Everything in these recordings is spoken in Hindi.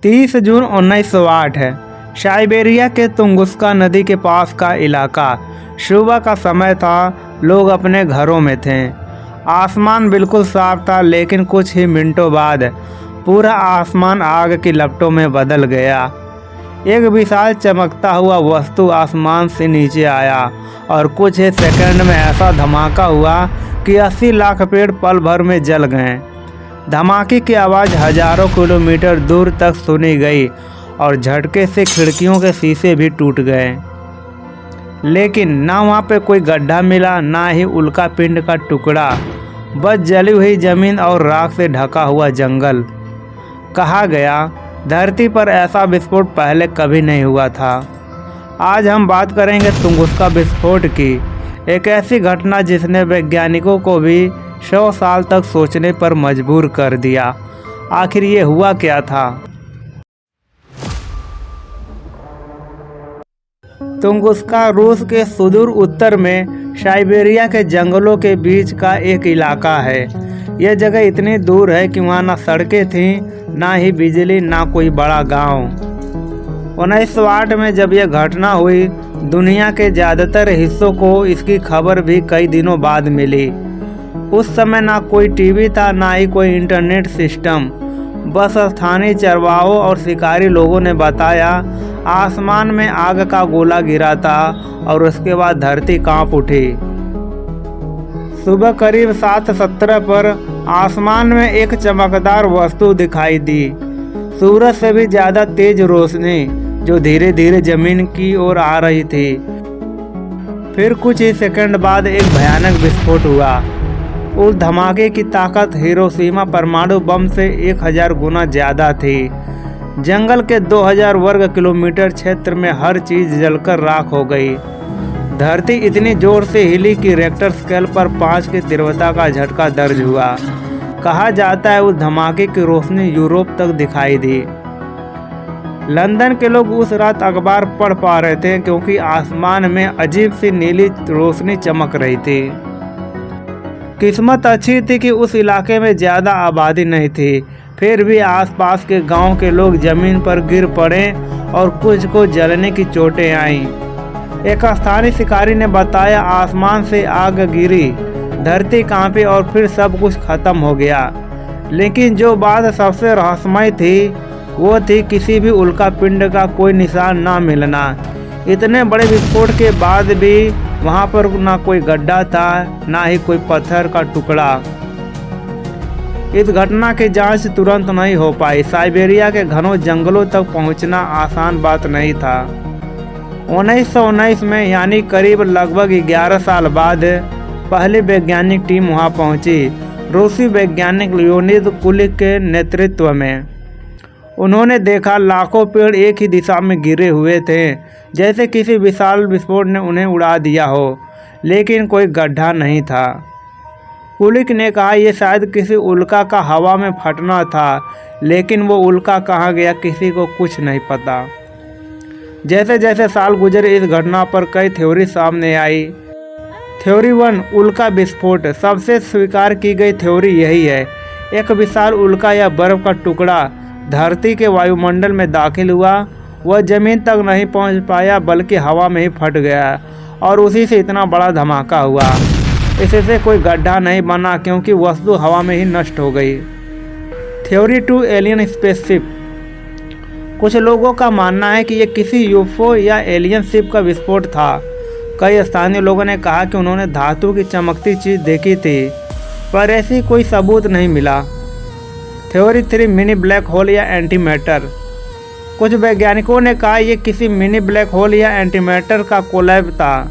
30 जून 1908 है। साइबेरिया के तुंगुस्का नदी के पास का इलाका। सुबह का समय था, लोग अपने घरों में थे। आसमान बिल्कुल साफ था, लेकिन कुछ ही मिनटों बाद पूरा आसमान आग की लपटों में बदल गया। एक विशाल चमकता हुआ वस्तु आसमान से नीचे आया और कुछ ही सेकंड में ऐसा धमाका हुआ कि 80 लाख पेड़ पल भर में जल गए। धमाके की आवाज़ हजारों किलोमीटर दूर तक सुनी गई और झटके से खिड़कियों के शीशे भी टूट गए। लेकिन ना वहाँ पे कोई गड्ढा मिला, ना ही उल्का पिंड का टुकड़ा, बस जली हुई जमीन और राख से ढका हुआ जंगल। कहा गया धरती पर ऐसा विस्फोट पहले कभी नहीं हुआ था। आज हम बात करेंगे तुंगुस्का विस्फोट की, एक ऐसी घटना जिसने वैज्ञानिकों को भी 100 साल तक सोचने पर मजबूर कर दिया। आखिर ये हुआ क्या था? तुंगुस्का रूस के सुदूर उत्तर में साइबेरिया के जंगलों के बीच का एक इलाका है। यह जगह इतनी दूर है कि वहाँ ना सड़कें थीं, ना ही बिजली, ना कोई बड़ा गांव। 1908 में जब यह घटना हुई, दुनिया के ज़्यादातर हिस्सों को इसकी खबर भी कई दिनों बाद मिली। उस समय ना कोई टीवी था, ना ही कोई इंटरनेट सिस्टम। बस स्थानीय चरवाहों और शिकारी लोगों ने बताया आसमान में आग का गोला गिरा था और उसके बाद धरती कांप उठी। सुबह करीब 7:17 पर आसमान में एक चमकदार वस्तु दिखाई दी, सूरज से भी ज़्यादा तेज रोशनी, जो धीरे धीरे जमीन की ओर आ रही थी। फिर कुछ ही सेकंड बाद एक भयानक विस्फोट हुआ। उस धमाके की ताकत हिरोशिमा परमाणु बम से 1000 गुना ज़्यादा थी। जंगल के 2000 वर्ग किलोमीटर क्षेत्र में हर चीज़ जलकर राख हो गई। धरती इतनी जोर से हिली कि रिक्टर स्केल पर 5 की तीव्रता का झटका दर्ज हुआ। कहा जाता है उस धमाके की रोशनी यूरोप तक दिखाई दी। लंदन के लोग उस रात अखबार पढ़ पा रहे थे, क्योंकि आसमान में अजीब सी नीली रोशनी चमक रही थी। किस्मत अच्छी थी कि उस इलाके में ज़्यादा आबादी नहीं थी, फिर भी आसपास के गांव के लोग ज़मीन पर गिर पड़े और कुछ को जलने की चोटें आईं। एक स्थानीय शिकारी ने बताया आसमान से आग गिरी, धरती कांपी और फिर सब कुछ खत्म हो गया। लेकिन जो बात सबसे रहस्यमय थी वो थी किसी भी उल्का पिंड का कोई निशान ना मिलना। इतने बड़े विस्फोट के बाद भी वहाँ पर ना कोई गड्ढा था, ना ही कोई पत्थर का टुकड़ा। इस घटना की जांच तुरंत नहीं हो पाई। साइबेरिया के घनों जंगलों तक पहुँचना आसान बात नहीं था। 1919 में, यानी करीब लगभग 11 साल बाद, पहली वैज्ञानिक टीम वहां पहुंची, रूसी वैज्ञानिक लियोनिद कुलिक के नेतृत्व में। उन्होंने देखा लाखों पेड़ एक ही दिशा में गिरे हुए थे, जैसे किसी विशाल विस्फोट ने उन्हें उड़ा दिया हो, लेकिन कोई गड्ढा नहीं था। कुलिक ने कहा यह शायद किसी उल्का का हवा में फटना था, लेकिन वो उल्का कहाँ गया किसी को कुछ नहीं पता। जैसे जैसे साल गुजरे, इस घटना पर कई थ्योरी सामने आई। थ्योरी 1, उल्का विस्फोट। सबसे स्वीकार की गई थ्योरी यही है। एक विशाल उल्का या बर्फ का टुकड़ा धरती के वायुमंडल में दाखिल हुआ। वह जमीन तक नहीं पहुंच पाया, बल्कि हवा में ही फट गया और उसी से इतना बड़ा धमाका हुआ। इससे कोई गड्ढा नहीं बना, क्योंकि वस्तु हवा में ही नष्ट हो गई। Theory 2, alien spaceship. कुछ लोगों का मानना है कि यह किसी यूएफओ या एलियन शिप का विस्फोट था। कई स्थानीय लोगों ने कहा कि उन्होंने धातु की चमकती चीज़ देखी थी, पर ऐसी कोई सबूत नहीं मिला। थ्योरी 3, मिनी ब्लैक होल या एंटी मैटर। कुछ वैज्ञानिकों ने कहा यह किसी मिनी ब्लैक होल या एंटी मैटर का कोलैब था,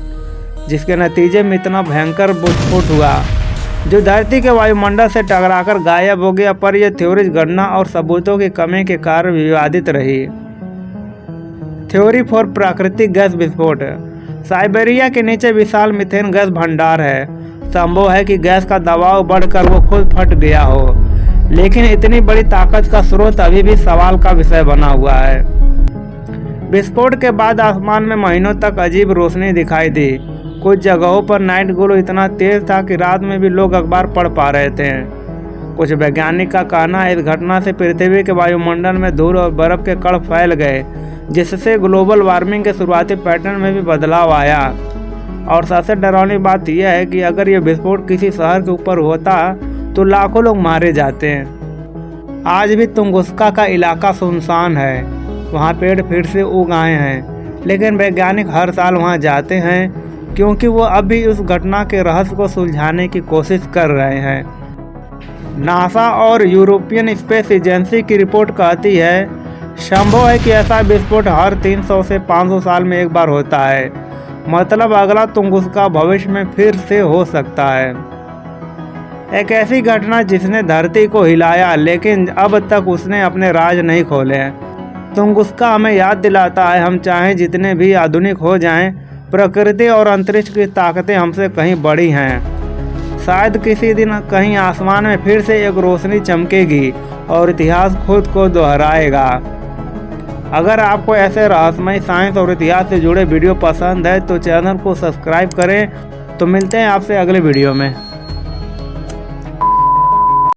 जिसके नतीजे में इतना भयंकर विस्फोट हुआ जो धरती के वायुमंडल से टकराकर गायब हो गया। पर यह थ्योरी गणना और सबूतों की कमी के कारण विवादित रही। थ्योरी 4, प्राकृतिक गैस विस्फोट। साइबेरिया के नीचे विशाल मीथेन गैस भंडार है। संभव है कि गैस का दबाव बढ़कर वो खुद फट गया हो, लेकिन इतनी बड़ी ताकत का स्रोत अभी भी सवाल का विषय बना हुआ है। विस्फोट के बाद आसमान में महीनों तक अजीब रोशनी दिखाई दी। कुछ जगहों पर नाइट ग्लो इतना तेज था कि रात में भी लोग अखबार पढ़ पा रहे थे। कुछ वैज्ञानिक का कहना है इस घटना से पृथ्वी के वायुमंडल में धूल और बर्फ के कण फैल गए, जिससे ग्लोबल वार्मिंग के शुरुआती पैटर्न में भी बदलाव आया। और सबसे डरावनी बात यह है कि अगर यह विस्फोट किसी शहर के ऊपर होता तो लाखों लोग मारे जाते हैं। आज भी तुंगुस्का का इलाका सुनसान है, वहाँ पेड़ फिर से उग आए हैं, लेकिन वैज्ञानिक हर साल वहाँ जाते हैं क्योंकि वो अभी उस घटना के रहस्य को सुलझाने की कोशिश कर रहे हैं। नासा और यूरोपियन स्पेस एजेंसी की रिपोर्ट कहती है संभव है कि ऐसा विस्फोट हर 300 से 500 साल में एक बार होता है। मतलब अगला तुंगुस्का भविष्य में फिर से हो सकता है। एक ऐसी घटना जिसने धरती को हिलाया, लेकिन अब तक उसने अपने राज नहीं खोले। तुंगुस्का हमें याद दिलाता है हम चाहे जितने भी आधुनिक हो जाएं, प्रकृति और अंतरिक्ष की ताकतें हमसे कहीं बड़ी हैं। शायद किसी दिन कहीं आसमान में फिर से एक रोशनी चमकेगी और इतिहास खुद को दोहराएगा। अगर आपको ऐसे रहस्यमय साइंस और इतिहास से जुड़े वीडियो पसंद है तो चैनल को सब्सक्राइब करें। तो मिलते हैं आपसे अगले वीडियो में।